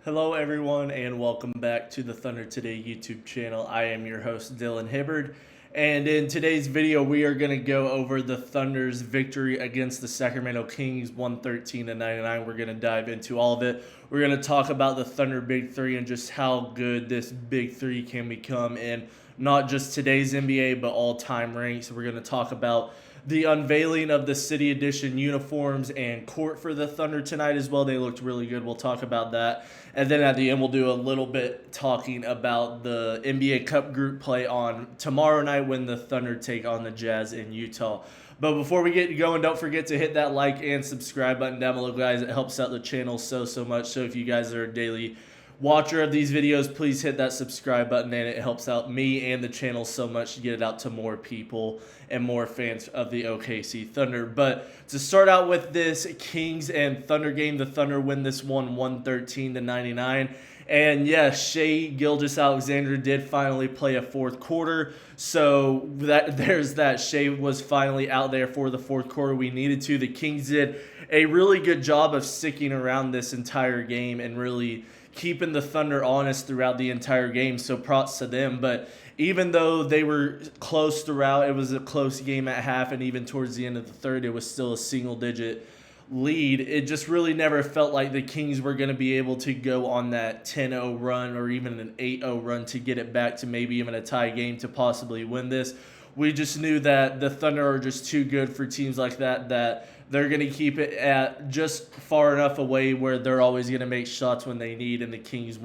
Hello, everyone, and welcome back to the Thunder Today YouTube channel. I am your host, Dylan Hibbard, and in today's video, we are going to go over the Thunder's victory against the Sacramento Kings, 113-99. We're going to dive into all of it. We're going to talk about the Thunder Big Three and just how good this Big Three can become in not just today's NBA, but all-time ranks. We're going to talk about the unveiling of the City Edition uniforms and court for the Thunder tonight as well. They looked really good. We'll talk about that. And then at the end, we'll do a little bit talking about the NBA Cup group play on tomorrow night when the Thunder take on the Jazz in Utah. But before we get going, don't forget to hit that like and subscribe button down below, guys. It helps out the channel so much. So if you guys are a daily watcher of these videos, please hit that subscribe button, and it helps out me and the channel so much to get it out to more people and more fans of the OKC Thunder. But to start out with this Kings and Thunder game, the Thunder win this one 113-99. And yes, Shai Gilgeous-Alexander did finally play a fourth quarter. So there's that. Shai was finally out there for the fourth quarter. We needed to. The Kings did a really good job of sticking around this entire game and really keeping the Thunder honest throughout the entire game, so props to them. But even though they were close throughout, it was a close game at half, and even towards the end of the third, it was still a single-digit lead. It just really never felt like the Kings were going to be able to go on that 10-0 run or even an 8-0 run to get it back to maybe even a tie game to possibly win this. We just knew that the Thunder are just too good for teams like that they're going to keep it at just far enough away where they're always going to make shots when they need, and the Kings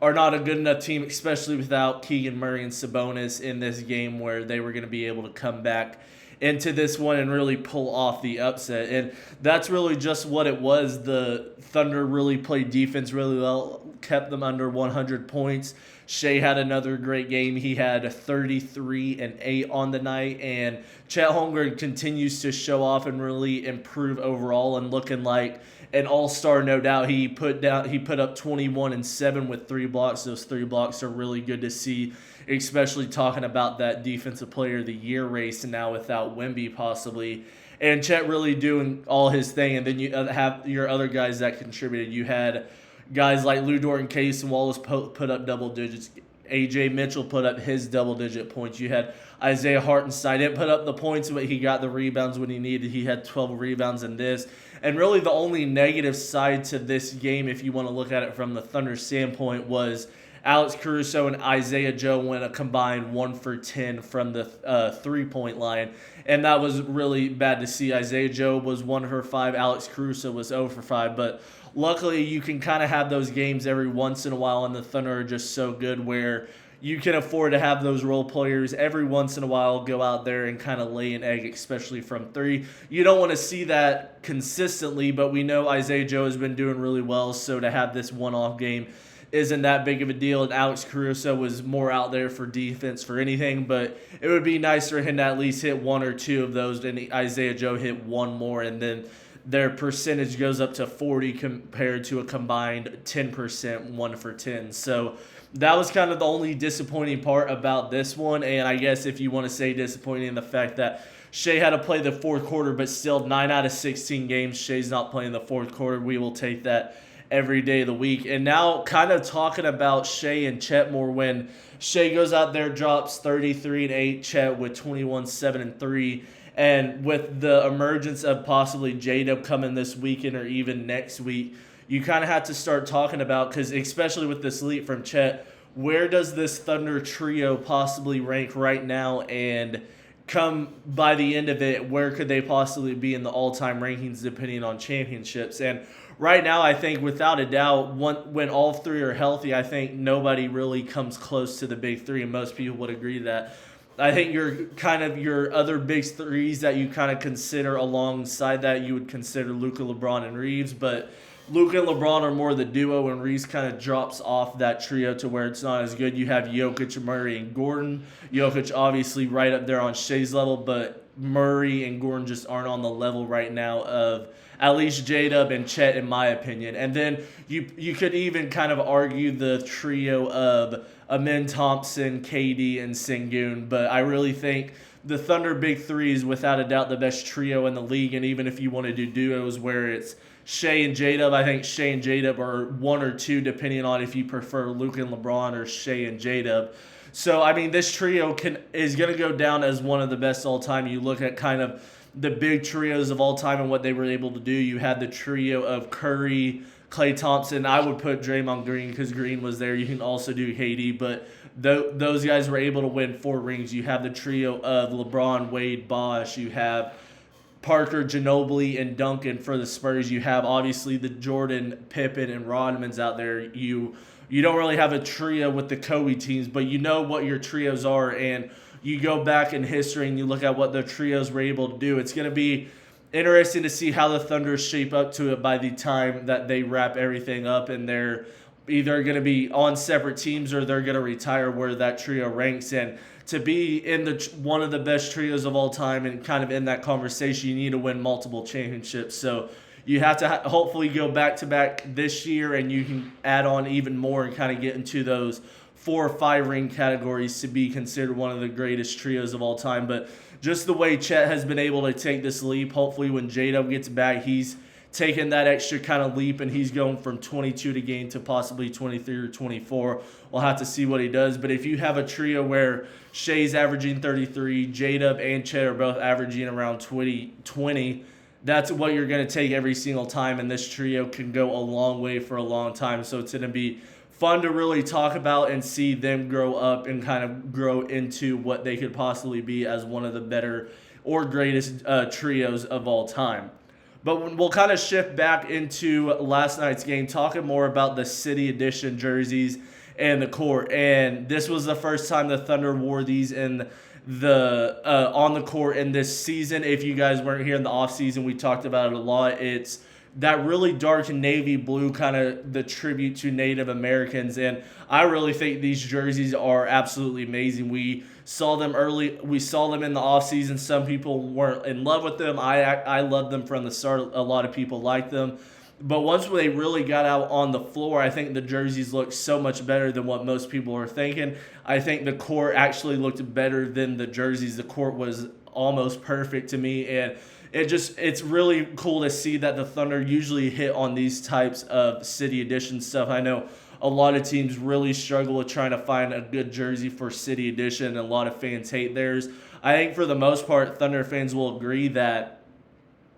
are not a good enough team, especially without Keegan Murray and Sabonis in this game, where they were going to be able to come back into this one and really pull off the upset. And that's really just what it was. The Thunder really played defense really well, kept them under 100 points. Shai had another great game. He had 33 and 8 on the night, and Chet Holmgren continues to show off and really improve overall and looking like an all-star, no doubt. He put up 21 and 7 with 3 blocks. Those 3 blocks are really good to see, especially talking about that Defensive Player of the Year race, and now without Wemby possibly. And Chet really doing all his thing, and then you have your other guys that contributed. You had guys like Lou Dort and Case and Wallace put up double digits. A.J. Mitchell put up his double-digit points. You had Isaiah Hartenstein. Didn't put up the points, but he got the rebounds when he needed. He had 12 rebounds in this. And really the only negative side to this game, if you want to look at it from the Thunder standpoint, was Alex Caruso and Isaiah Joe went a combined 1 for 10 from the three-point line. And that was really bad to see. Isaiah Joe was 1 for 5. Alex Caruso was 0 for 5. But luckily, you can kind of have those games every once in a while, and the Thunder are just so good where you can afford to have those role players every once in a while go out there and kind of lay an egg, especially from 3. You don't want to see that consistently, but we know Isaiah Joe has been doing really well, so to have this one-off game isn't that big of a deal. And Alex Caruso was more out there for defense for anything, but it would be nice for him to at least hit 1 or 2 of those, and Isaiah Joe hit 1 more, and then their percentage goes up to 40 compared to a combined 10%, 1 for 10. So that was kind of the only disappointing part about this one. And I guess if you want to say disappointing, the fact that Shai had to play the fourth quarter, but still 9 out of 16 games, Shai's not playing the fourth quarter. We will take that every day of the week. And now kind of talking about Shai and Chet more, when Shai goes out there, drops 33 and 8, Chet with 21, 7 and 3. And with the emergence of possibly J-Dub coming this weekend or even next week, you kind of have to start talking about, because especially with this leap from Chet, where does this Thunder trio possibly rank right now? And come by the end of it, where could they possibly be in the all-time rankings depending on championships? And right now, I think without a doubt, when all 3 are healthy, I think nobody really comes close to the big 3, and most people would agree to that. I think your other big 3s that you kind of consider alongside that, you would consider Luka, LeBron, and Reeves, but Luka and LeBron are more the duo, and Reeves kind of drops off that trio to where it's not as good. You have Jokic, Murray, and Gordon. Jokic obviously right up there on Shai's level, but Murray and Gordon just aren't on the level right now of at least J-Dub and Chet, in my opinion. And then you could even kind of argue the trio of Amen Thompson, KD, and Sengun, but I really think the Thunder Big Three is without a doubt the best trio in the league. And even if you want to do duos where it's Shea and J-Dub. I think Shea and J-Dub are 1 or 2, depending on if you prefer Luke and LeBron or Shea and J-Dub. So, I mean, this trio is going to go down as one of the best all time. You look at kind of the big trios of all time and what they were able to do. You had the trio of Curry, Klay Thompson. I would put Draymond Green because Green was there. You can also do Haiti, but those guys were able to win 4 rings. You have the trio of LeBron, Wade, Bosh. You have Parker, Ginobili, and Duncan for the Spurs. You have obviously the Jordan, Pippen, and Rodmans out there. You don't really have a trio with the Kobe teams, but you know what your trios are, and you go back in history and you look at what the trios were able to do. It's going to be interesting to see how the Thunder shape up to it by the time that they wrap everything up, and they're either going to be on separate teams or they're going to retire where that trio ranks. And to be in one of the best trios of all time and kind of in that conversation, you need to win multiple championships. So you have to hopefully go back-to-back this year, and you can add on even more and kind of get into those 4 or 5 ring categories to be considered one of the greatest trios of all time. But just the way Chet has been able to take this leap, hopefully when J-Dub gets back, he's taking that extra kind of leap, and he's going from 22 a game to possibly 23 or 24. We'll have to see what he does. But if you have a trio where Shea's averaging 33, J-Dub and Chet are both averaging around 20, that's what you're going to take every single time, and this trio can go a long way for a long time. So it's going to be fun to really talk about and see them grow up and kind of grow into what they could possibly be as one of the better or greatest trios of all time. But we'll kind of shift back into last night's game, talking more about the City Edition jerseys and the court. And this was the first time the Thunder wore these in on the court in this season. If you guys weren't here in the offseason, we talked about it a lot. It's that really dark navy blue, kind of the tribute to Native Americans. And I really think these jerseys are absolutely amazing. We saw them early. We saw them in the offseason. Some people weren't in love with them. I loved them from the start. A lot of people liked them. But once they really got out on the floor, I think the jerseys looked so much better than what most people were thinking. I think the court actually looked better than the jerseys. The court was almost perfect to me, and it's really cool to see that the Thunder usually hit on these types of City Edition stuff. I know a lot of teams really struggle with trying to find a good jersey for City Edition, and a lot of fans hate theirs. I think for the most part, Thunder fans will agree that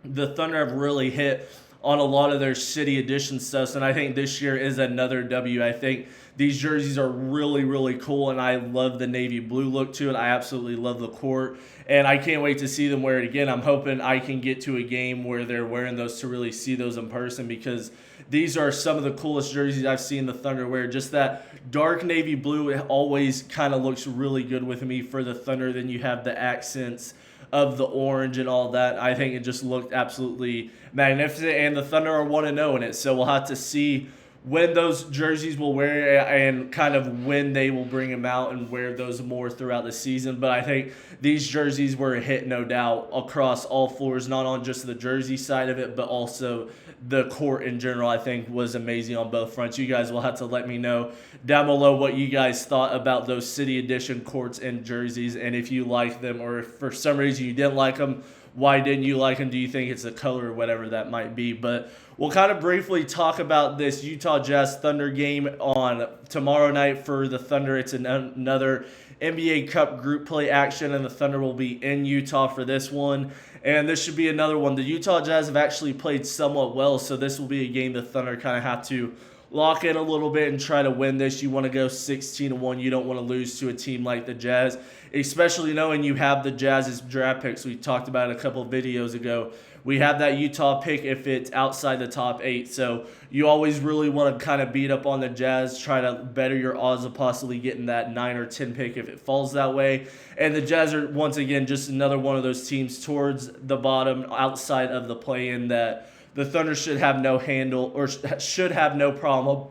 the Thunder have really hit on a lot of their City Edition stuff, and I think this year is another W. I think these jerseys are really, really cool, and I love the navy blue look to it. I absolutely love the court, and I can't wait to see them wear it again. I'm hoping I can get to a game where they're wearing those to really see those in person, because these are some of the coolest jerseys I've seen the Thunder wear. Just that dark navy blue, it always kind of looks really good with me for the Thunder. Then you have the accents of the orange and all that. I think it just looked absolutely magnificent, and the Thunder are 1-0 in it. So we'll have to see when those jerseys will wear and kind of when they will bring them out and wear those more throughout the season. But I think these jerseys were a hit, no doubt, across all floors, not on just the jersey side of it, but also the court in general. I think was amazing on both fronts. You guys will have to let me know down below what you guys thought about those City Edition courts and jerseys, and if you like them, or if for some reason you didn't like them, why didn't you like them? Do you think it's the color or whatever that might be? But we'll kind of briefly talk about this Utah Jazz Thunder game on tomorrow night for the Thunder. It's another NBA Cup group play action, and the Thunder will be in Utah for this one. And this should be another one. The Utah Jazz have actually played somewhat well, so this will be a game the Thunder kind of have to lock in a little bit and try to win this. You want to go 16-1. You don't want to lose to a team like the Jazz, especially knowing you have the Jazz's draft picks. We talked about it a couple of videos ago. We have that Utah pick if it's outside the top 8. So you always really want to kind of beat up on the Jazz, try to better your odds of possibly getting that 9 or 10 pick if it falls that way. And the Jazz are, once again, just another one of those teams towards the bottom, outside of the play-in, that the Thunder should have no handle, or should have no problem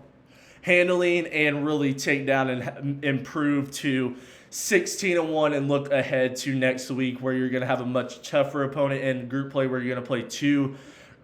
handling and really take down and improve to 16-1 and look ahead to next week, where you're going to have a much tougher opponent in group play, where you're going to play 2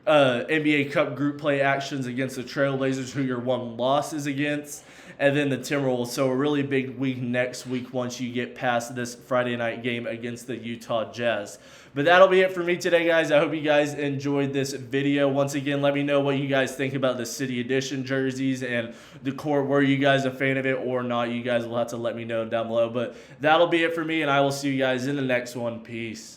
NBA Cup group play actions against the Trailblazers, who your one loss is against, and then the Timberwolves. So a really big week next week once you get past this Friday night game against the Utah Jazz. But that'll be it for me today, guys. I hope you guys enjoyed this video. Once again, let me know what you guys think about the City Edition jerseys and the court. Were you guys a fan of it or not? You guys will have to let me know down below. But that'll be it for me, and I will see you guys in the next one. Peace.